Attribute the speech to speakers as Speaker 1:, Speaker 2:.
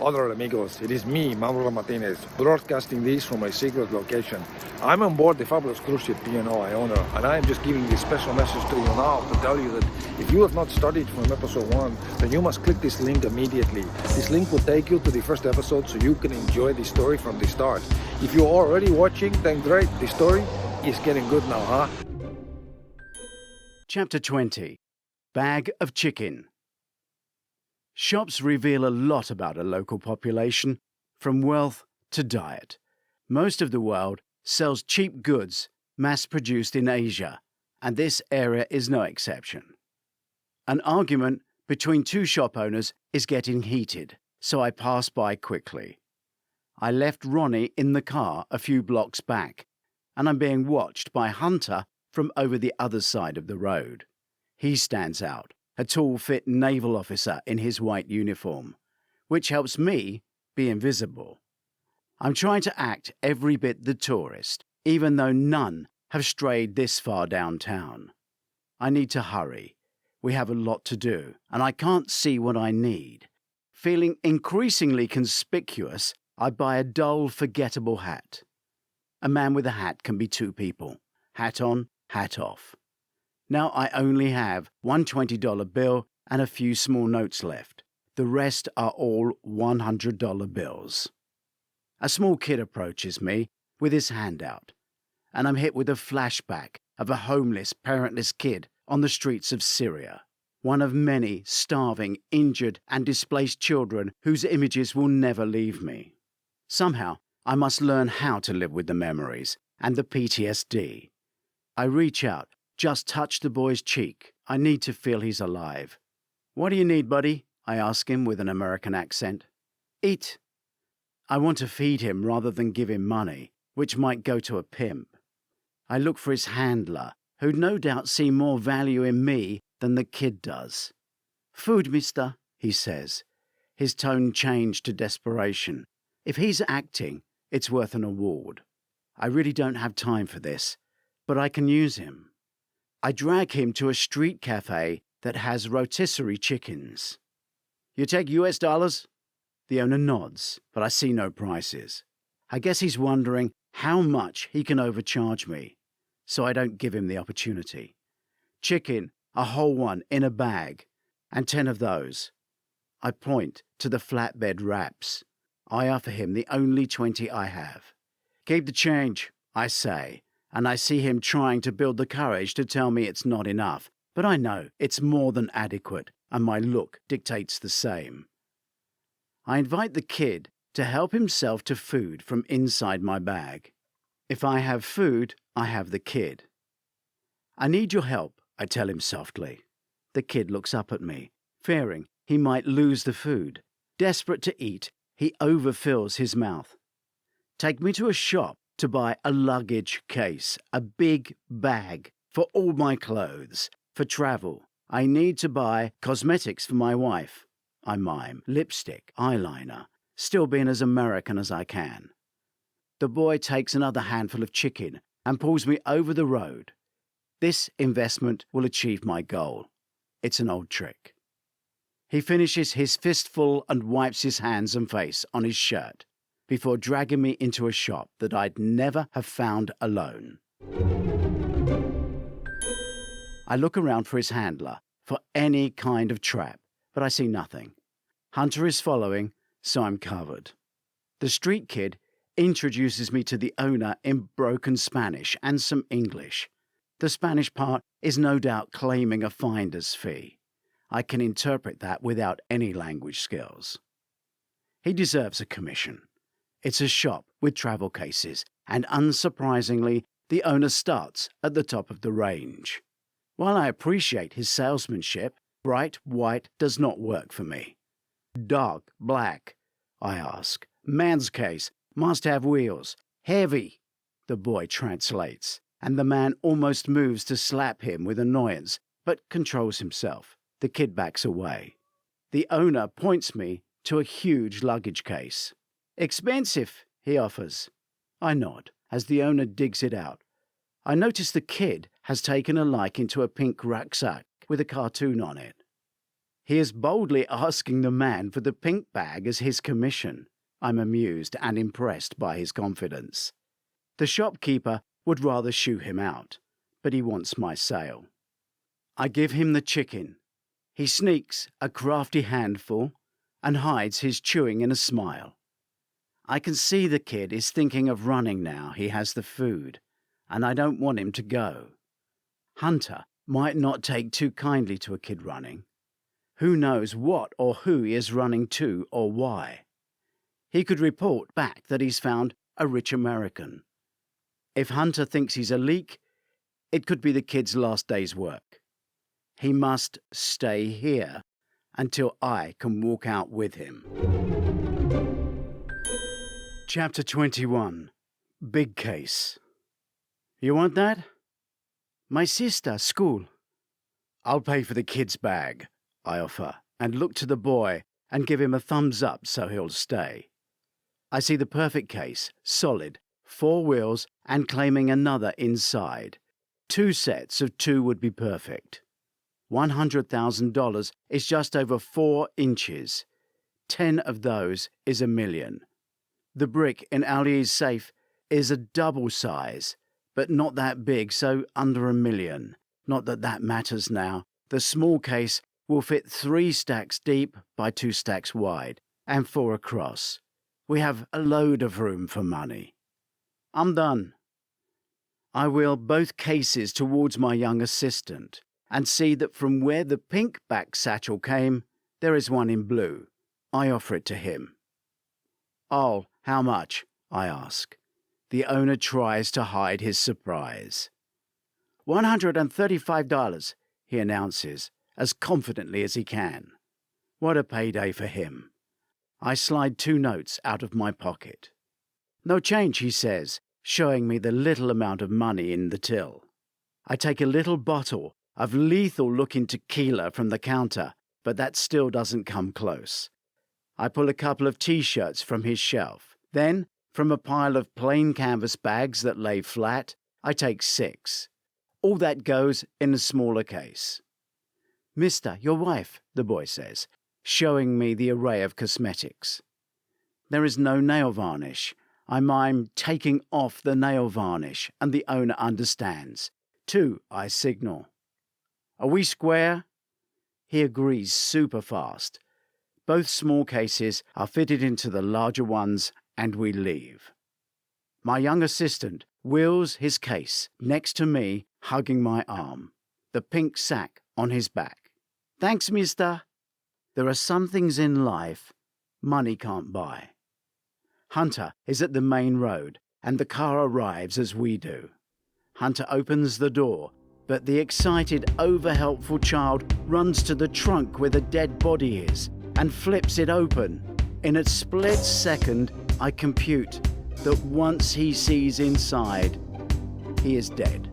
Speaker 1: Hola amigos, it is me, Manuel Martinez, broadcasting this from my secret location. I'm on board the fabulous cruise ship P&O IONA, and I am just giving this special message to you now to tell you that if you have not studied from episode 1, then you must click this link immediately. This link will take you to the first episode so you can enjoy the story from the start. If you're already watching, then great, the story is getting good now, huh?
Speaker 2: Chapter 20. Bag of Chicken. Shops reveal a lot about a local population, from wealth to diet. Most of the world sells cheap goods mass-produced in Asia, and this area is no exception. An argument between two shop owners is getting heated, so I pass by quickly. I left Ronnie in the car a few blocks back, and I'm being watched by Hunter from over the other side of the road. He stands out, a tall, fit naval officer in his white uniform, which helps me be invisible. I'm trying to act every bit the tourist, even though none have strayed this far downtown. I need to hurry. We have a lot to do, and I can't see what I need. Feeling increasingly conspicuous, I buy a dull, forgettable hat. A man with a hat can be two people. Hat on, hat off. Now I only have one $20 bill and a few small notes left. The rest are all $100 bills. A small kid approaches me with his hand out, and I'm hit with a flashback of a homeless, parentless kid on the streets of Syria, one of many starving, injured, and displaced children whose images will never leave me. Somehow, I must learn how to live with the memories and the PTSD. I reach out, just touch the boy's cheek. I need to feel he's alive. "What do you need, buddy?" I ask him with an American accent. "Eat." I want to feed him rather than give him money, which might go to a pimp. I look for his handler, who'd no doubt see more value in me than the kid does. "Food, mister," he says. His tone changed to desperation. If he's acting, it's worth an award. I really don't have time for this, but I can use him. I drag him to a street cafe that has rotisserie chickens. "You take US dollars?" The owner nods, but I see no prices. I guess he's wondering how much he can overcharge me, so I don't give him the opportunity. "Chicken, a whole one in a bag, and 10 of those." I point to the flatbed wraps. I offer him the only 20 I have. "Keep the change," I say, and I see him trying to build the courage to tell me it's not enough, but I know it's more than adequate, and my look dictates the same. I invite the kid to help himself to food from inside my bag. If I have food, I have the kid. "I need your help," I tell him softly. The kid looks up at me, fearing he might lose the food. Desperate to eat, he overfills his mouth. "Take me to a shop to buy a luggage case, a big bag for all my clothes. For travel, I need to buy cosmetics for my wife." I mime, lipstick, eyeliner, still being as American as I can. The boy takes another handful of chicken and pulls me over the road. This investment will achieve my goal. It's an old trick. He finishes his fistful and wipes his hands and face on his shirt before dragging me into a shop that I'd never have found alone. I look around for his handler, for any kind of trap, but I see nothing. Hunter is following, so I'm covered. The street kid introduces me to the owner in broken Spanish and some English. The Spanish part is no doubt claiming a finder's fee. I can interpret that without any language skills. He deserves a commission. It's a shop with travel cases, and unsurprisingly, the owner starts at the top of the range. While I appreciate his salesmanship, bright white does not work for me. "Dark black?" I ask. "Man's case, must have wheels. Heavy," the boy translates, and the man almost moves to slap him with annoyance, but controls himself. The kid backs away. The owner points me to a huge luggage case. "Expensive," he offers. I nod as the owner digs it out. I notice the kid has taken a liking to a pink rucksack with a cartoon on it. He is boldly asking the man for the pink bag as his commission. I'm amused and impressed by his confidence. The shopkeeper would rather shoo him out, but he wants my sale. I give him the chicken. He sneaks a crafty handful and hides his chewing in a smile. I can see the kid is thinking of running now he has the food, and I don't want him to go. Hunter might not take too kindly to a kid running. Who knows what or who he is running to or why? He could report back that he's found a rich American. If Hunter thinks he's a leak, it could be the kid's last day's work. He must stay here until I can walk out with him. Chapter 21. Big Case. You want that? My sister, school. I'll pay for the kid's bag, I offer, and look to the boy and give him a thumbs up so he'll stay. I see the perfect case, solid, 4 wheels and claiming another inside. 2 sets of 2 would be perfect. $100,000 is just over 4 inches. 10 of those is $1 million. The brick in Ali's safe is a double size, but not that big, so under $1 million. Not that that matters now. The small case will fit 3 stacks deep by 2 stacks wide and 4 across. We have a load of room for money. I'm done. I wheel both cases towards my young assistant and see that from where the pink back satchel came, there is one in blue. I offer it to him. Oh, how much? I ask. The owner tries to hide his surprise. $135, he announces, as confidently as he can. What a payday for him. I slide 2 notes out of my pocket. No change, he says, showing me the little amount of money in the till. I take a little bottle of lethal-looking tequila from the counter, but that still doesn't come close. I pull a couple of T-shirts from his shelf. Then, from a pile of plain canvas bags that lay flat, I take 6. All that goes in a smaller case. Mister, your wife, the boy says, showing me the array of cosmetics. There is no nail varnish. I mime taking off the nail varnish, and the owner understands. 2, I signal. Are we square? He agrees super fast. Both small cases are fitted into the larger ones, and we leave. My young assistant wheels his case next to me, hugging my arm, the pink sack on his back. Thanks, mister. There are some things in life money can't buy. Hunter is at the main road, and the car arrives as we do. Hunter opens the door, but the excited, over-helpful child runs to the trunk where the dead body is and flips it open. In a split second, I compute that once he sees inside, he is dead.